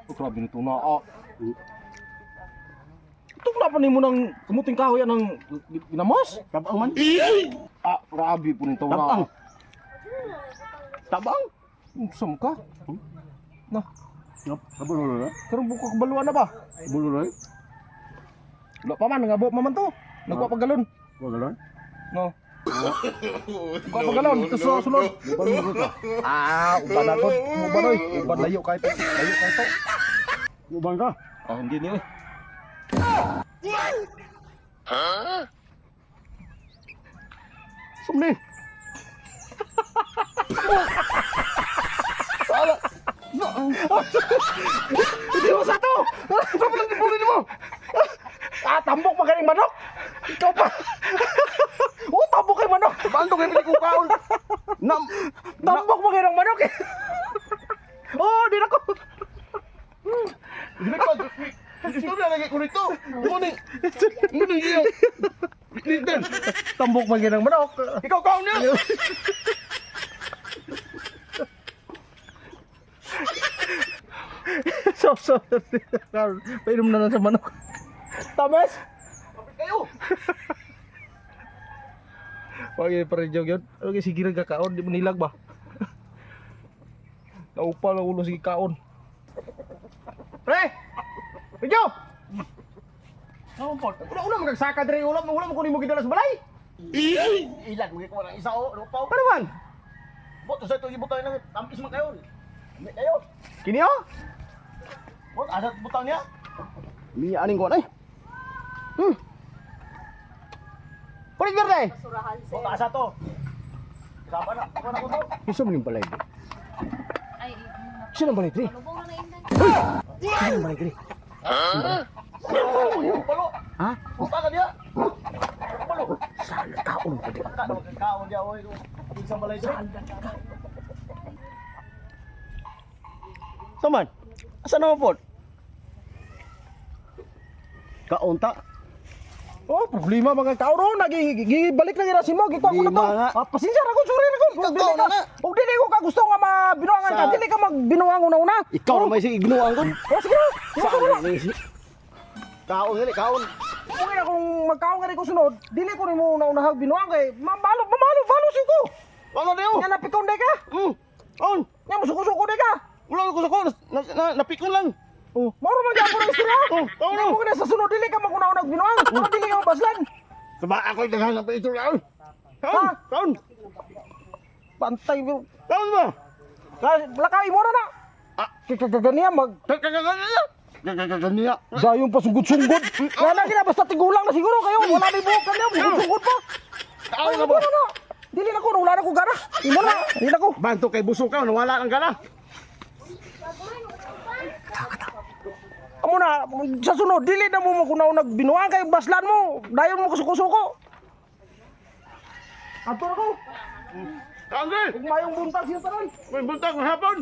Grabe nito na. Ito wala pa nimo ng kamuting kahoy ng ginamos? Tabang man. Grabe po nito Tabang. na. Tabang. Sam ka? Na, Kabulo na. karong buka kabaluan na ba? Kabulo na. Wala pa man, nangabo pa man to. Nagwa pa galon. Wag galon. No. Nagwa pa galon, ito sa sulod. Kabulo ka. Uban ako. Uban oy. Uban layo kahit to. Layo kahit to. Ubang ka. Hindi niyo eh. Sumni. Hindi mo sa to! Ito pa lang din mo! Tambok pa kaning manok! Ikaw pa! Tambok kay manok! Bando kay pinikukaon. Tambok pa kaning manok eh! Di na ko! Ito na lagi ko nito. Muning. Muning iyo. Lindan. Tambok pa kaning manok! Ikaw kaon niya. So, painom na lang sa manok. Tamas! Kayo. Pagi pa rin jog yun. Ano sige nagkakaon, di mo nilag ba? Naupal ang ulo sige kaon. Pre! Pedyo! Ano po? Una magagsaka diri ulam mo kunin mo gidala sa balay. Ilan mo ko lang isa o lupaw. Ano man? Boto sa ito ibutang nang tampis man kayo. Hindi kayo. Kini oh? Bot asa butang niya. Miya aning ko na eh. Pwede gerde! Bot asa to. Sapa na ko to. Isa mo yung balay. Ay, Sino ang balay, Dre? lubong na indan. Sino ang balay, Dre? Palo. Ha? Buta ka niya. Palo. Sala kaon ko, Dre. Kaon dia oy. Isang balay to. Saman? Asa naman po? Kaunta? Problema mga kaon ro. Nagibalik na gira si mo. Gikuha ko na to. Problema nga. Pasensya na ko, sorry na ko. Ikaw na na. Huwag dili ko ka gusto nga mabinuangan ka. Dili ka magbinuang una-una. Ikaw na may sige ignuang ko. Sige na. Kaon gali kaon. Kung na kung magkaon ka rin ko sunod, dili ko rin mo una-unahag binuang kay mamalo siya ko. Wala na yo. Nga napikon day ka. On. Nga musuko-suko day ka. Wala ko sa napikon lang. Mauro man dyan ko na istorya. kaon Nga mo ka na sa sunod, dili ka mag-una-unahag binuang. Para dili ka mabaslan. Saba ako daghan pa ito lang. Ha? Kaon. Pantay. Kaon ba? Lakay mo na na. Kikagagania Gagagagania. Dayong pa sungod-sungod. Kaya na kina basta tigulang na siguro kayo. Wala na buhok kanya. Sungod-sungod pa. Kaon na ba? Na. Dili na ko. Wala na ko gana. Imo na. Dili na ko. Banto kay busog ka, nawala ang gana. Amo na. Sa sunod, dili na mo kunaw nagbinuang kay baslan mo. Dayon mo kusuko-suko. Ato na ko. Kaon din. Mayong buntag siya taron. May buntag ng hapon.